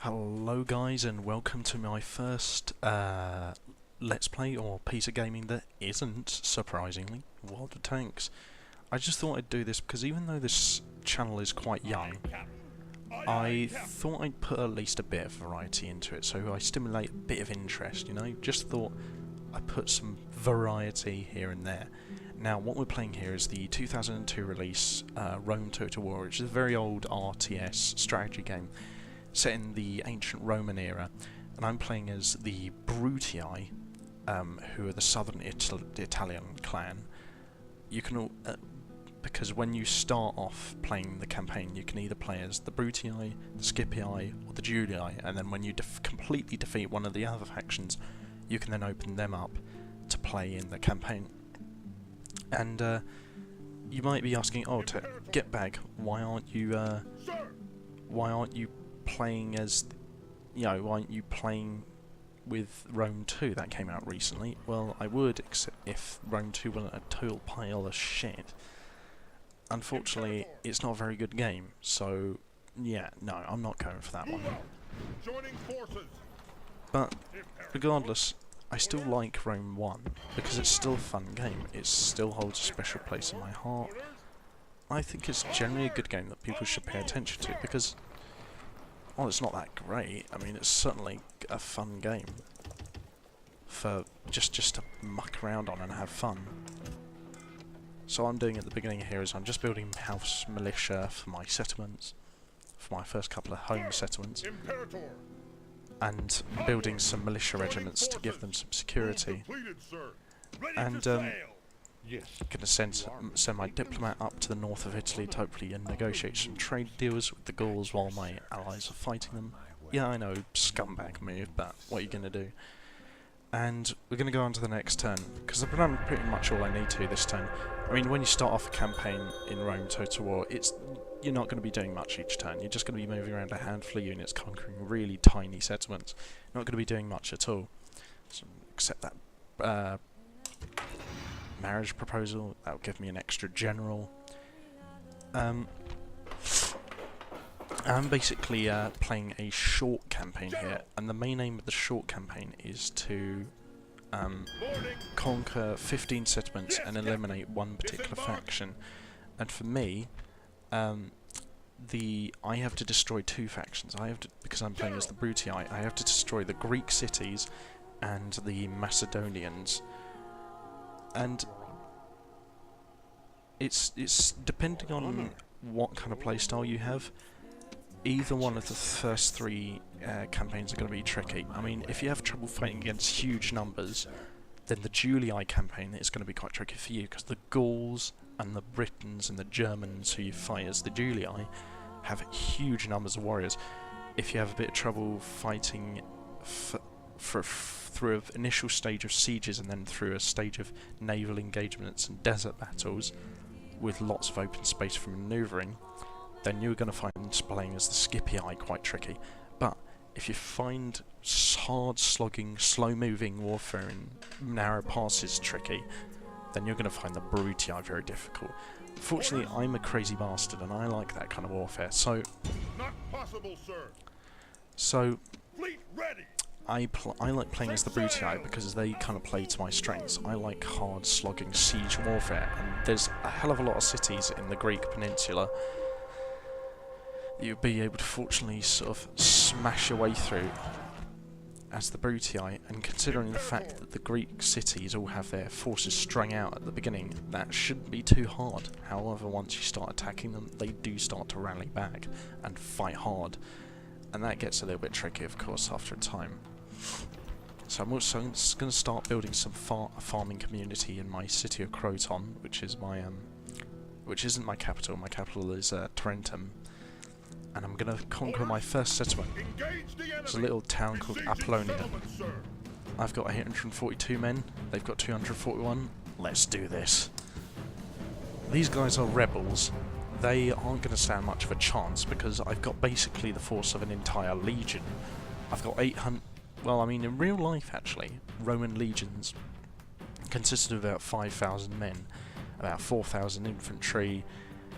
Hello guys and welcome to my first Let's Play or piece of gaming that isn't, surprisingly, World of Tanks. I just thought I'd do this because even though this channel is quite young, I thought I'd put at least a bit of variety into it, so I stimulate a bit of interest, you know? Just thought I'd put some variety here and there. Now what we're playing here is the 2002 release Rome Total War, which is a very old RTS strategy game set in the ancient Roman era, and I'm playing as the Brutii, who are the southern Italian clan. You can because when you start off playing the campaign, you can either play as the Brutii, the Scipii, or the Julii, and then when you completely defeat one of the other factions, you can then open them up to play in the campaign. And you might be asking, oh, Gitbag, why aren't you playing as, why aren't you playing with Rome 2 that came out recently? Well, I would, except if Rome 2 wasn't a total pile of shit. Unfortunately, it's not a very good game, so yeah, no, I'm not going for that one. But regardless, I still like Rome 1 because it's still a fun game. It still holds a special place in my heart. I think it's generally a good game that people should pay attention to because, well, it's not that great. I mean, it's certainly a fun game for just to muck around on and have fun. So what I'm doing at the beginning here is I'm just building house militia for my settlements, for my first couple of home settlements, and building some militia regiments to give them some security. And going to send my diplomat up to the north of Italy to hopefully negotiate some trade deals with the Gauls while my allies are fighting them. Yeah, I know, scumbag move, but what are you going to do? And we're going to go on to the next turn, because I've done pretty much all I need to this turn. I mean, when you start off a campaign in Rome Total War, you're not going to be doing much each turn. You're just going to be moving around a handful of units, conquering really tiny settlements. You're not going to be doing much at all, so, except that marriage proposal. That'll give me an extra general. I'm basically playing a short campaign here, and the main aim of the short campaign is to conquer 15 settlements and eliminate one particular faction. And for me, I have to destroy two factions. Because I'm playing as the Brutii, I have to destroy the Greek cities and the Macedonians. And it's depending on what kind of playstyle you have. Either one of the first three campaigns are going to be tricky. I mean, if you have trouble fighting against huge numbers, then the Julii campaign is going to be quite tricky for you, because the Gauls and the Britons and the Germans who you fight as the Julii have huge numbers of warriors. If you have a bit of trouble fighting through an initial stage of sieges and then through a stage of naval engagements and desert battles with lots of open space for manoeuvring, then you're going to find playing as the Scipii quite tricky. But if you find hard slogging, slow moving warfare in narrow passes tricky, then you're going to find the Brutii very difficult. Fortunately, I'm a crazy bastard and I like that kind of warfare, so not possible, sir. So Fleet ready. I like playing as the Brutii because they kind of play to my strengths. I like hard slogging siege warfare, and there's a hell of a lot of cities in the Greek peninsula you'll be able to fortunately sort of smash your way through as the Brutii, and considering the fact that the Greek cities all have their forces strung out at the beginning, that shouldn't be too hard. However, once you start attacking them, they do start to rally back and fight hard, and that gets a little bit tricky, of course, after a time. So I'm also going to start building some farming community in my city of Croton, which is my which isn't my capital. My capital is Tarentum. And I'm going to conquer my first settlement. It's a little town called Apollonia. I've got 142 men, they've got 241. Let's do this. These guys are rebels. They aren't going to stand much of a chance because I've got basically the force of an entire legion. I've got 800... Well, I mean, in real life, actually, Roman legions consisted of about 5,000 men, about 4,000 infantry,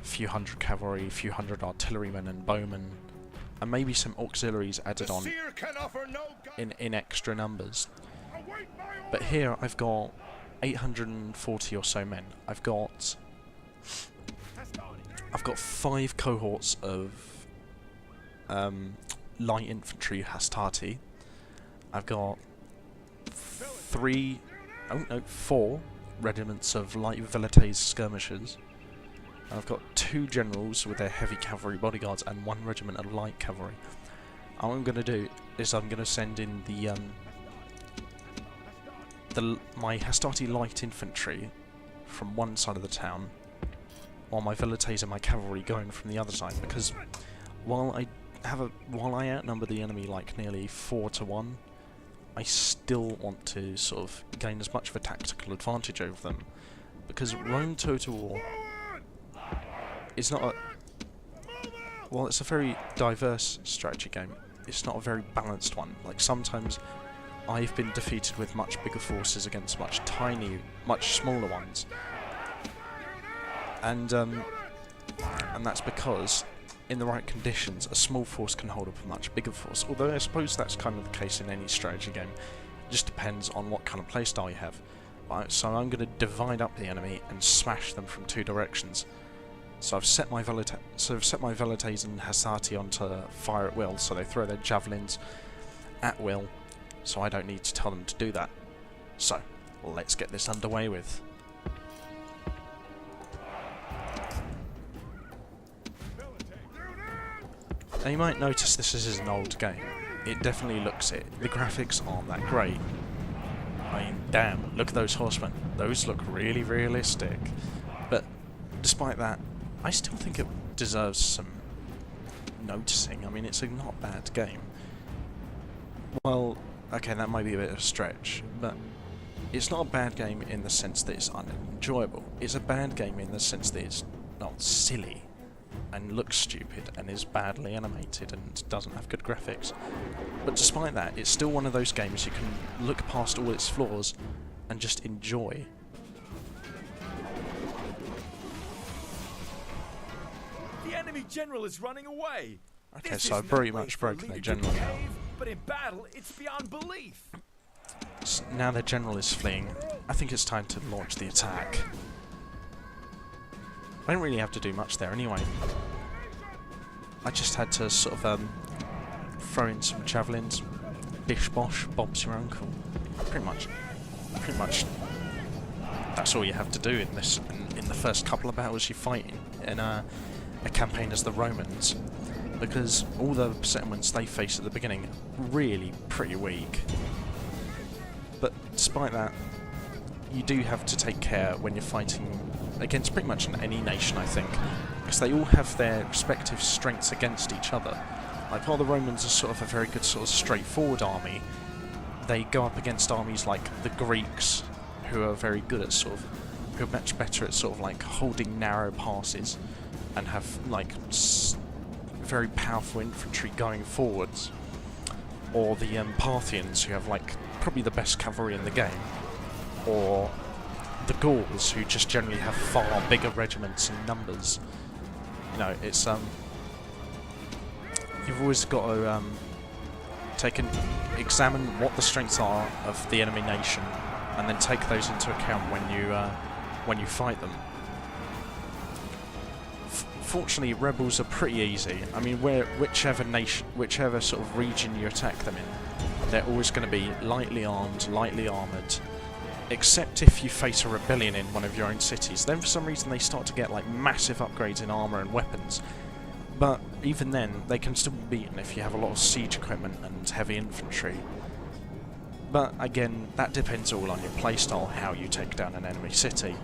a few hundred cavalry, a few hundred artillerymen and bowmen, and maybe some auxiliaries added The on seer can offer no in extra numbers. Await my order. But here I've got 840 or so men. I've got 5 cohorts of light infantry hastati. I've got 4 regiments of light velites skirmishers. I've got 2 generals with their heavy cavalry bodyguards and 1 regiment of light cavalry. All I'm going to do is I'm going to send in my hastati light infantry from one side of the town, while my velites and my cavalry going from the other side, because while I outnumber the enemy like nearly 4 to 1, I still want to sort of gain as much of a tactical advantage over them, because Rome Total War is not while it's a very diverse strategy game, it's not a very balanced one. Like, sometimes I've been defeated with much bigger forces against much smaller ones, and that's because in the right conditions a small force can hold up a much bigger force. Although I suppose that's kind of the case in any strategy game. It just depends on what kind of playstyle you have. Right, so I'm going to divide up the enemy and smash them from 2 directions. So I've set my velites and hastati onto fire at will, so they throw their javelins at will, so I don't need to tell them to do that. So, let's get this underway with. Now you might notice this is an old game. It definitely looks it. The graphics aren't that great. I mean, damn, look at those horsemen. Those look really realistic. But despite that, I still think it deserves some noticing. I mean, it's a not bad game. Well, okay, that might be a bit of a stretch, but it's not a bad game in the sense that it's unenjoyable. It's a bad game in the sense that it's not silly and looks stupid and is badly animated and doesn't have good graphics. But despite that, it's still one of those games you can look past all its flaws and just enjoy. The enemy general is running away. Okay, This so is I've no pretty way much for a broken their leader to general now. behave, but in battle, it's beyond belief. Now their general is fleeing. I think it's time to launch the attack. I don't really have to do much there anyway. I just had to sort of throw in some javelins. Bish bosh, Bob's your uncle. Pretty much. That's all you have to do in this. In the first couple of battles you're fighting in a campaign as the Romans, because all the settlements they face at the beginning are really pretty weak. But despite that, you do have to take care when you're fighting against pretty much any nation, I think, because they all have their respective strengths against each other. Like, while the Romans are sort of a very good sort of straightforward army, they go up against armies like the Greeks, who are very good at who are much better at sort of like holding narrow passes and have like very powerful infantry going forwards. Or the Parthians, who have like probably the best cavalry in the game. Or the Gauls, who just generally have far bigger regiments and numbers. You know, it's you've always got to examine what the strengths are of the enemy nation, and then take those into account when you fight them. Fortunately, rebels are pretty easy. I mean, whichever sort of region you attack them in, they're always going to be lightly armed, lightly armoured. Except if you face a rebellion in one of your own cities. Then for some reason they start to get like massive upgrades in armour and weapons. But even then, they can still be beaten if you have a lot of siege equipment and heavy infantry. But again, that depends all on your playstyle, how you take down an enemy city.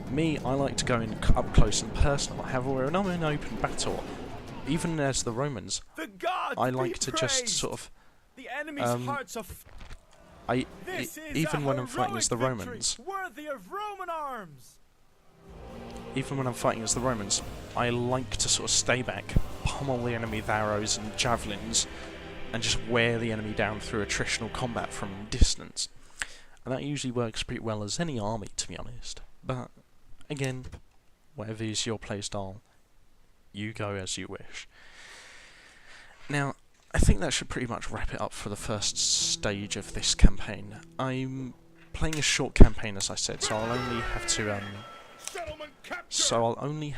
Me, I like to go in up close and personal. However, when I'm in open battle, even as the Romans, The gods I like be to just praised. sort of The enemy's hearts are. even when I'm fighting as the Romans, worthy of Roman arms. even when I'm fighting as the Romans, I like to sort of stay back, pummel the enemy with arrows and javelins, and just wear the enemy down through attritional combat from distance. And that usually works pretty well as any army, to be honest. But again, whatever is your playstyle, you go as you wish. Now, I think that should pretty much wrap it up for the first stage of this campaign. I'm playing a short campaign, as I said, so I'll only have to Settlement captured. So I'll only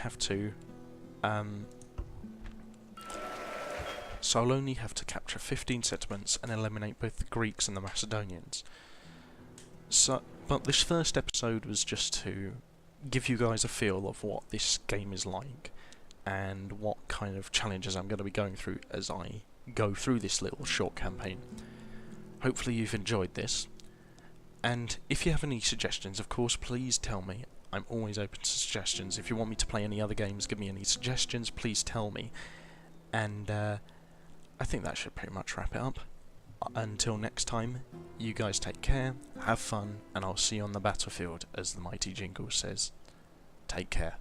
have to capture 15 settlements and eliminate both the Greeks and the Macedonians. But this first episode was just to give you guys a feel of what this game is like and what kind of challenges I'm going to be going through as I go through this little short campaign. Hopefully you've enjoyed this, and if you have any suggestions, of course, please tell me. I'm always open to suggestions. If you want me to play any other games, give me any suggestions, please tell me. And I think that should pretty much wrap it up. Until next time, you guys take care, have fun, and I'll see you on the battlefield, as the mighty jingle says. Take care.